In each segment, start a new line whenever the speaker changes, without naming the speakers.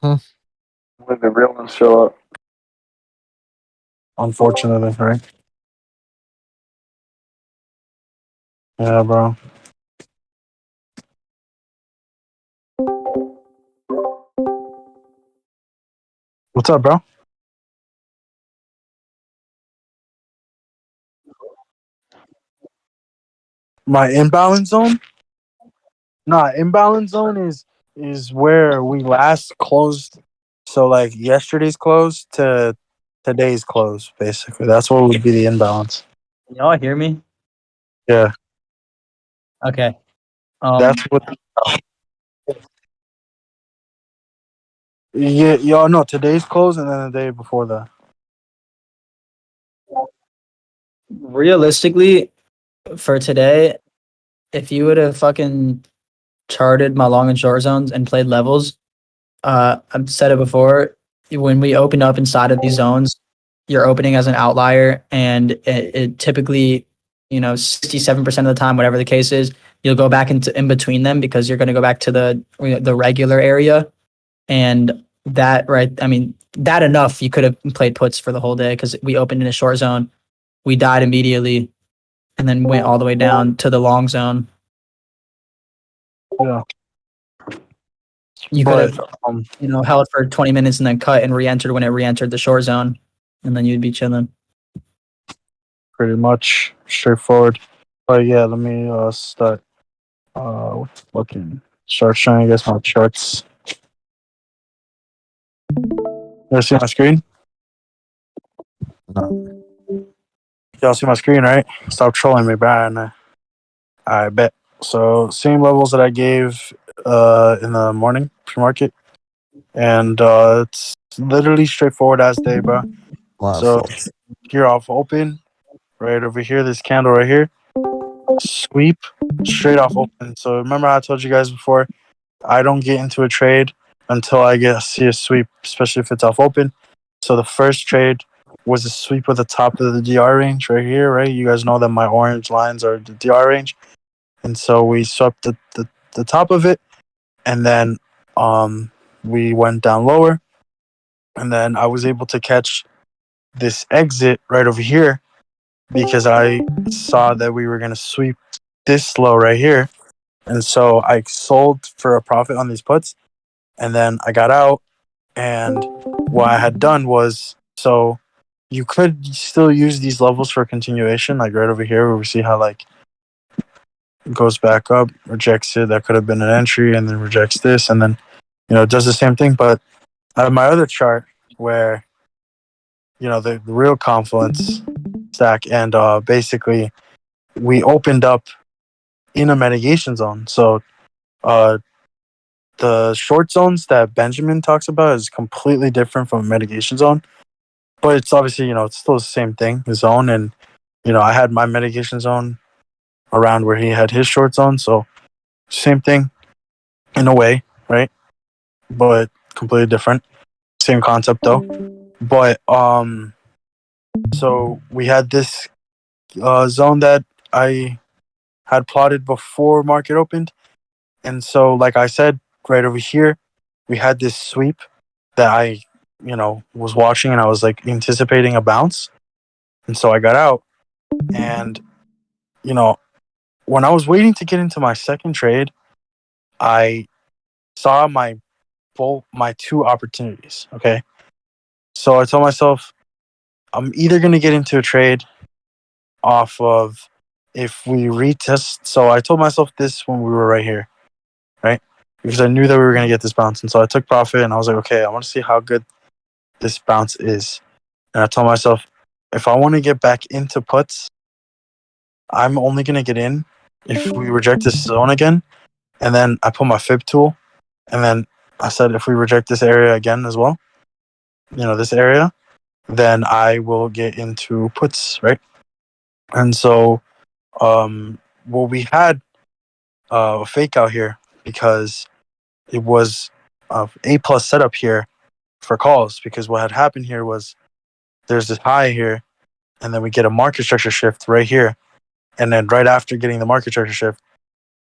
Hmm.
When the real ones show up.
Unfortunately, right? Yeah, bro. What's up, bro? My imbalance zone? Nah, imbalance zone is where we last closed. So like yesterday's close to today's close, basically. That's what would be the imbalance.
Can y'all hear me?
Yeah,
Okay.
that's what. Yeah, y'all know today's close and then the day before that.
Realistically, for today, if you would have fucking charted my long and short zones and played levels, I've said it before. When we open up inside of these zones, you're opening as an outlier, and it typically, 67% of the time, whatever the case is, you'll go back into in between them because you're going to go back to the regular area, and that right. I mean, that enough. You could have played puts for the whole day because we opened in a short zone, we died immediately, and then went all the way down to the long zone.
Yeah,
You could
but
have, held for 20 minutes and then cut and re-entered when it re-entered the short zone, and then you'd be chilling.
pretty much straightforward. But yeah, let me start looking. Start showing you guys my charts. You see my screen?
No.
Y'all see my screen, right? Stop trolling me, Brian. I bet. So same levels that I gave in the morning pre-market, and it's literally straightforward as day, bro. So here off open, right over here, this candle right here, sweep straight off open. So remember how I told you guys before, I don't get into a trade until I see a sweep, especially if it's off open. So the first trade was a sweep with the top of the DR range right here, right? You guys know that my orange lines are the DR range. And so we swept the top of it, and then we went down lower, and then I was able to catch this exit right over here because I saw that we were going to sweep this low right here. And so I sold for a profit on these puts, and then I got out. And what I had done was, so you could still use these levels for continuation, like right over here where we see how like it goes back up, rejects it. That could have been an entry, and then rejects this, and then it does the same thing. But I have my other chart where the real confluence stack, and basically we opened up in a mitigation zone. So uh, the short zones that Benjamin talks about is completely different from a mitigation zone, but it's obviously it's still the same thing, the zone. And I had my mitigation zone around where he had his short zone, so same thing in a way, right? But completely different. Same concept though. But so we had this zone that I had plotted before market opened, and so like I said, right over here, we had this sweep that I was watching, and I was like anticipating a bounce, and so I got out, and when I was waiting to get into my second trade, I saw my two opportunities. Okay, so I told myself I'm either gonna get into a trade off of if we retest. So I told myself this when we were right here, right? Because I knew that we were going to get this bounce. And so I took profit and I was like, okay, I want to see how good this bounce is. And I told myself, if I want to get back into puts, I'm only going to get in if we reject this zone again. And then I put my fib tool. And then I said, if we reject this area again as well, this area, then I will get into puts, right? And so, well, we had a fake out here because it was A plus setup here for calls, because what had happened here was there's this high here, and then we get a market structure shift right here, and then right after getting the market structure shift,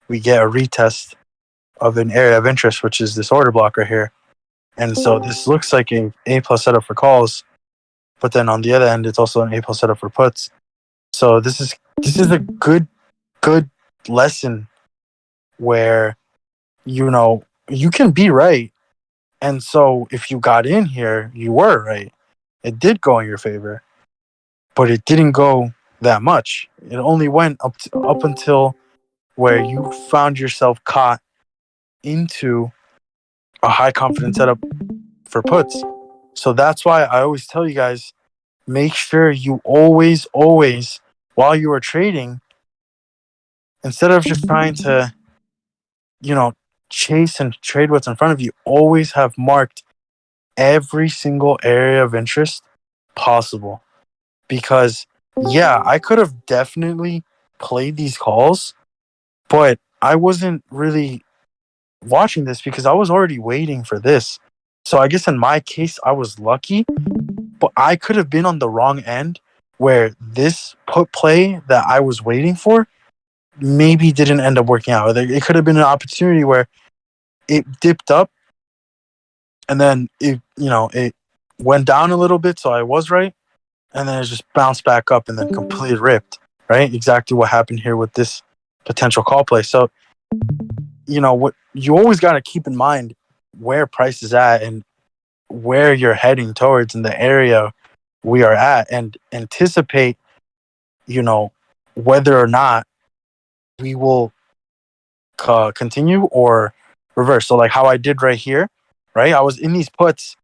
we get a retest of an area of interest, which is this order block right here, And so this looks like a A plus setup for calls, but then on the other end, it's also an A plus setup for puts. So this is a good lesson where you can be right. And so if you got in here, you were right. It did go in your favor, but it didn't go that much. It only went up until where you found yourself caught into a high confidence setup for puts. So that's why I always tell you guys, make sure you always, while you are trading, instead of just trying to, chase and trade what's in front of you, always have marked every single area of interest possible. Because, yeah, I could have definitely played these calls, but I wasn't really watching this because I was already waiting for this. So I guess in my case, I was lucky, but I could have been on the wrong end where this put play that I was waiting for maybe didn't end up working out. It could have been an opportunity where it dipped up and then it went down a little bit, so I was right, and then it just bounced back up and then completely ripped, right? Exactly what happened here with this potential call play. So, what you always got to keep in mind where price is at and where you're heading towards in the area we are at, and anticipate, whether or not we will continue or reverse. So like how I did right here, right? I was in these puts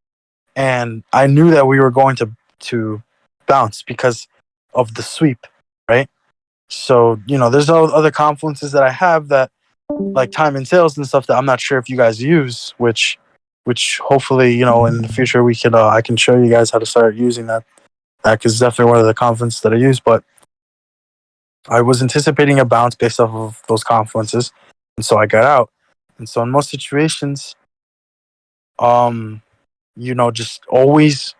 and I knew that we were going to bounce because of the sweep, right? So, there's other confluences that I have that like time and sales and stuff that I'm not sure if you guys use, which hopefully, in the future we can I can show you guys how to start using that. Because it's definitely one of the confluences that I use, but I was anticipating a bounce based off of those confluences, and so I got out. And so in most situations, just always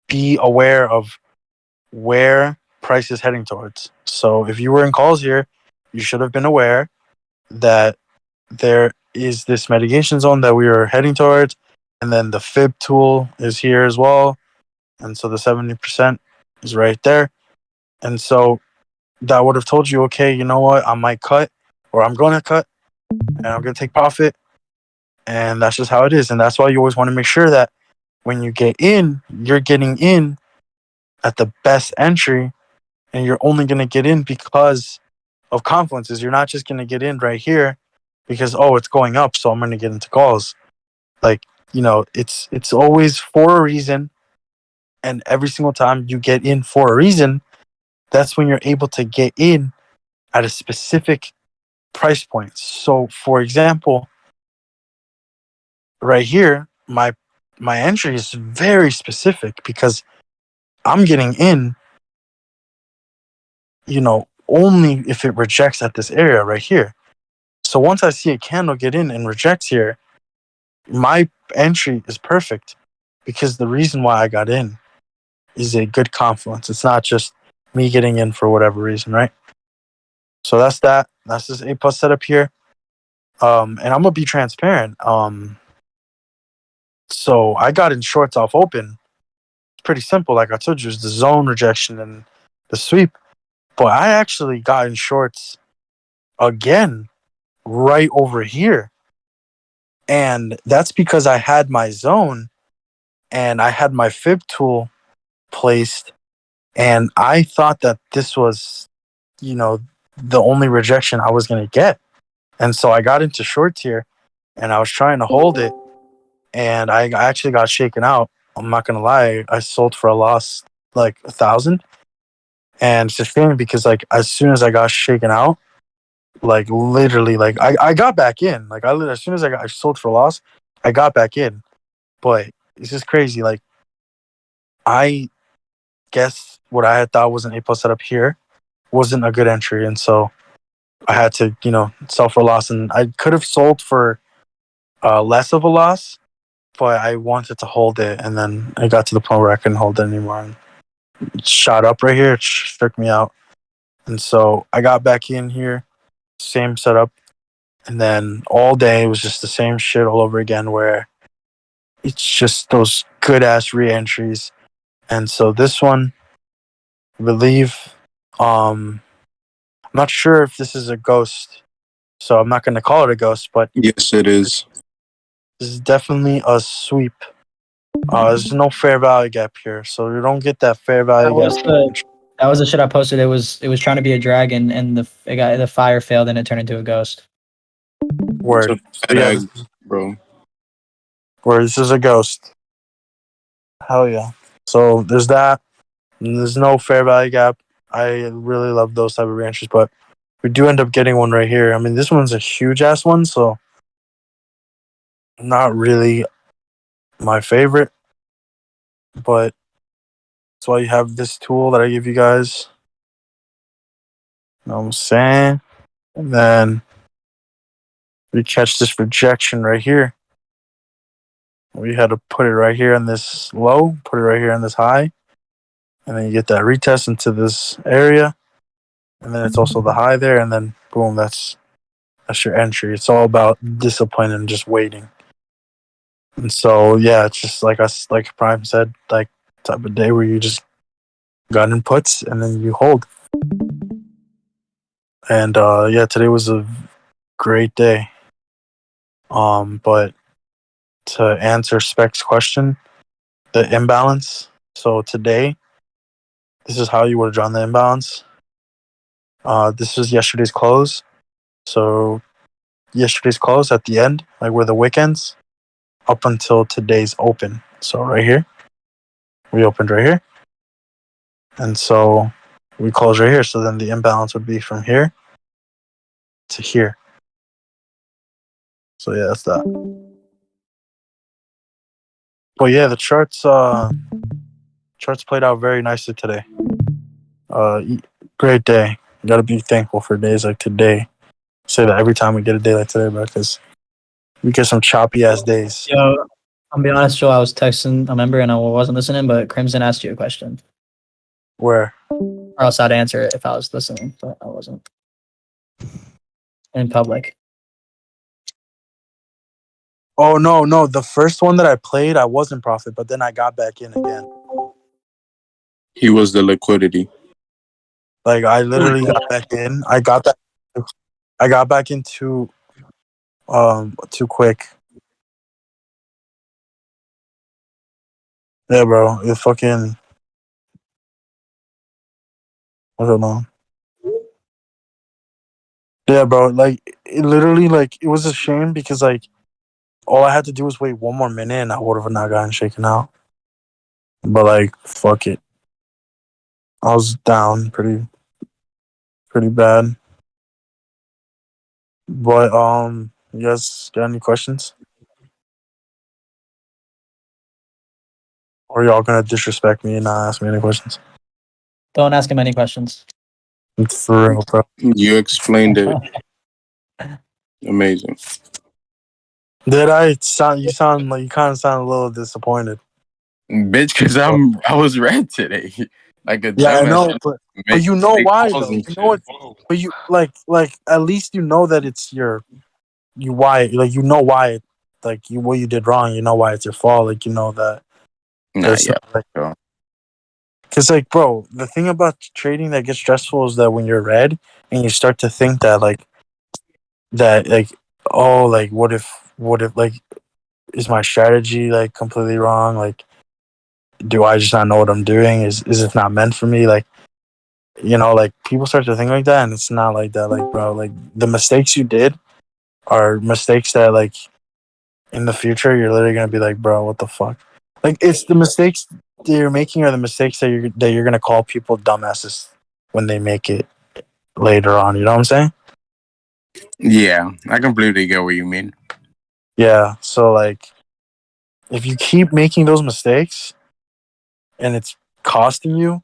be aware of where price is heading towards. So if you were in calls here, you should have been aware that there is this mitigation zone that we are heading towards, and then the fib tool is here as well, and so the 70% is right there. And so that would have told you, okay, you know what, I might cut, or I'm going to cut, and I'm going to take profit. And that's just how it is. And that's why you always want to make sure that when you get in, you're getting in at the best entry, and you're only going to get in because of confluences. You're not just going to get in right here because, oh, it's going up, so I'm going to get into calls. Like, it's always for a reason. And every single time you get in for a reason, that's when you're able to get in at a specific price point. So, for example, right here, my entry is very specific because I'm getting in, only if it rejects at this area right here. So once I see a candle get in and rejects here, my entry is perfect because the reason why I got in is a good confluence. It's not just me getting in for whatever reason, right? So that's that. That's this A plus setup here. And I'm gonna be transparent. So I got in shorts off open. It's pretty simple. Like I told you, it's the zone rejection and the sweep. But I actually got in shorts again right over here. And that's because I had my zone and I had my fib tool placed. And I thought that this was, the only rejection I was going to get. And so I got into shorts here and I was trying to hold it. And I actually got shaken out. I'm not going to lie. I sold for a loss like 1,000. And it's a shame because like as soon as I got shaken out, like literally, like I got back in. Like as soon as I sold for loss, I got back in. But it's just crazy. Like I guess what I had thought was an A plus setup here wasn't a good entry, and so I had to sell for loss. And I could have sold for less of a loss, but I wanted to hold it, and then I got to the point where I couldn't hold it anymore. And it shot up right here. It shook me out, and so I got back in here, same setup. And then all day it was just the same shit all over again, where it's just those good ass re-entries. And so this one, I believe, I'm not sure if this is a ghost, so I'm not going to call it a ghost, but
Yes, it is.
this is definitely a sweep. There's no fair value gap here, so you don't get that fair value gap.
That was the shit I posted. It was trying to be a dragon, and the fire failed, and it turned into a ghost.
Word.
It's a
So yeah,
bad egg, bro.
where this is a ghost. Hell yeah. So there's that. And there's no fair value gap. I really love those type of ranches, but we do end up getting one right here. I mean, this one's a huge ass one, so not really my favorite, but that's why you have this tool that I give you guys. You know what I'm saying? And then we catch this rejection right here. We had to put it right here in this low, put it right here in this high, and then you get that retest into this area, and then it's also the high there, and then boom, that's your entry. It's all about discipline and just waiting. And so yeah, it's just like us, like Prime said, like type of day where you just got inputs and then you hold. And yeah, today was a great day. But to answer Spec's question, the imbalance. So today, this is how you would have drawn the imbalance. This was yesterday's close. So yesterday's close at the end, like where the wick ends, up until today's open. So right here, we opened right here. And so we close right here. So then the imbalance would be from here to here. So yeah, that's that. But yeah, the charts played out very nicely today. Great day. You gotta be thankful for days like today. Say that every time we get a day like today, bro, because we get some choppy ass days.
Yo, I'll be honest, Joe. I was texting a member and I wasn't listening, but Crimson asked you a question,
Where?
or else I'd answer it if I was listening, but I wasn't in public.
Oh no, the first one that I played, I was in profit, but then I got back in again.
He was the liquidity.
Like I literally got back in. I got back in too quick. Yeah, bro. It fucking I don't know. Yeah, bro. Like it literally, like it was a shame because like all I had to do was wait one more minute and I would have not gotten shaken out. But like, fuck it. I was down pretty bad. But you guys got any questions? Or y'all gonna disrespect me and not ask me any questions?
Don't ask him any questions.
It's for real, bro.
You explained it. Amazing.
Did I sound? You sound like you kind of sound a little disappointed.
Bitch, because I was red today. Like a
Yeah, I
dumbass.
know, but you know why though. You know it. But you like at least you know that it's you why, like you know why it, like you what you did wrong. You know why it's your fault. Like you know that.
Nah, yeah.
Like, because like, bro, the thing about trading that gets stressful is that when you're red and you start to think that like oh, like what if like is my strategy like completely wrong? Like, do I just not know what I'm doing? Is it not meant for me? Like, you know, like people start to think like that, and it's not like that. Like, bro, like the mistakes you did are mistakes that like in the future you're literally gonna be like, bro, what the fuck? Like, it's the mistakes that you're making are the mistakes that you're gonna call people dumbasses when they make it later on. You know what I'm saying?
Yeah, I completely get what you mean.
Yeah. So like, if you keep making those mistakes and it's costing you,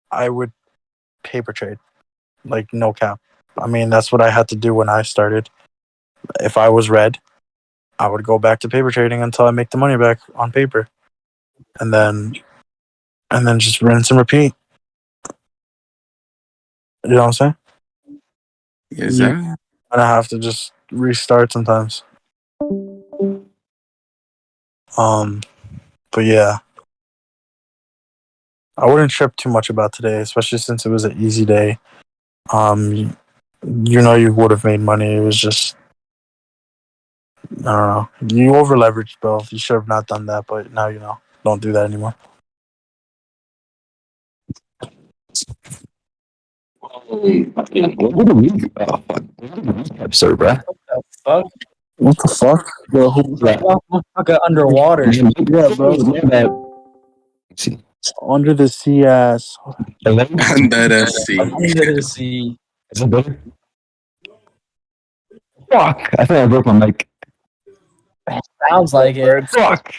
I would paper trade. Like, no cap. I mean, that's what I had to do when I started. If I was red, I would go back to paper trading until I make the money back on paper, and then just rinse and repeat. You know what I'm saying?
Is that?
and I have to just restart sometimes. But yeah, I wouldn't trip too much about today, especially since it was an easy day. You you would have made money. It was just, I don't know. You over leveraged, bro. You should have not done that, but now you know. Don't do that anymore.
What do we? Oh, fuck. Sorry, bro.
Fuck.
What the fuck? Bro,
Fucking underwater.
yeah, bro.
See.
Under the sea ass.
Hello?
Under the sea.
Under the sea.
Is it better? Fuck! I think I broke my mic.
Sounds like it.
Fuck!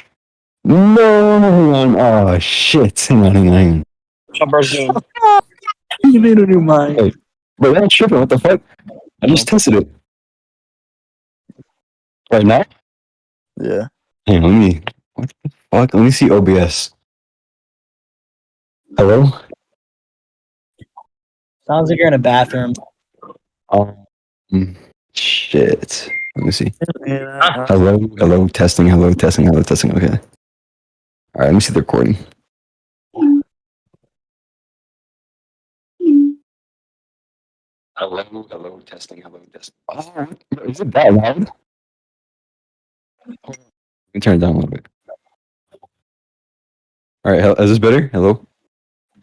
No, hang on. Oh, shit. Hang on.
You need a new mic.
Wait, I'm not tripping. What the fuck? I just tested it. Right now?
Yeah.
Hang on, what the fuck? Let me see OBS. Hello?
Sounds like you're in a bathroom.
Shit. Let me see. Hello, testing. Okay. Alright, let me see the recording. Hello, testing. Oh, is it that loud? Let me turn it down a little bit. Alright, is this better? Hello?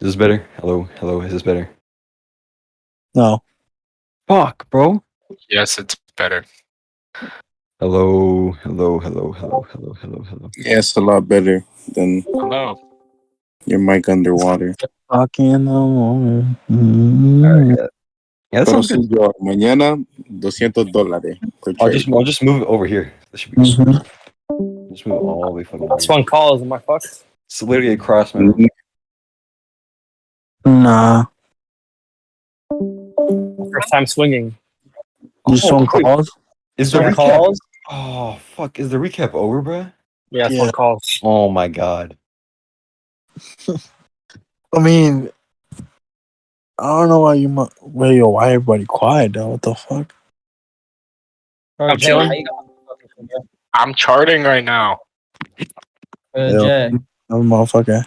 Is this better? Hello, is this better?
No.
Fuck, bro.
Yes, it's better.
Hello.
Yeah, it's a lot better than
Hello.
your mic underwater.
Talking in the morning.
Alright, yeah, that
Pero
sounds
sí,
good.
yo, mañana $200 per
I'll
trade.
just move it over here. That should be good.
Mhm.
Just move it all the way fucking
That's
over.
one calls. Am I fucked?
It's literally across my room.
Nah.
First time swinging.
You swung
wait.
calls?
Is the
One
recap?
calls.
Oh fuck! Is the recap over, bruh?
Yeah, it's
Yeah.
one calls.
Oh my god.
I mean, I don't know why why everybody quiet though? What the fuck?
I'm chilling.
I'm charting right now.
Yeah.
Jay.
Oh, motherfucker.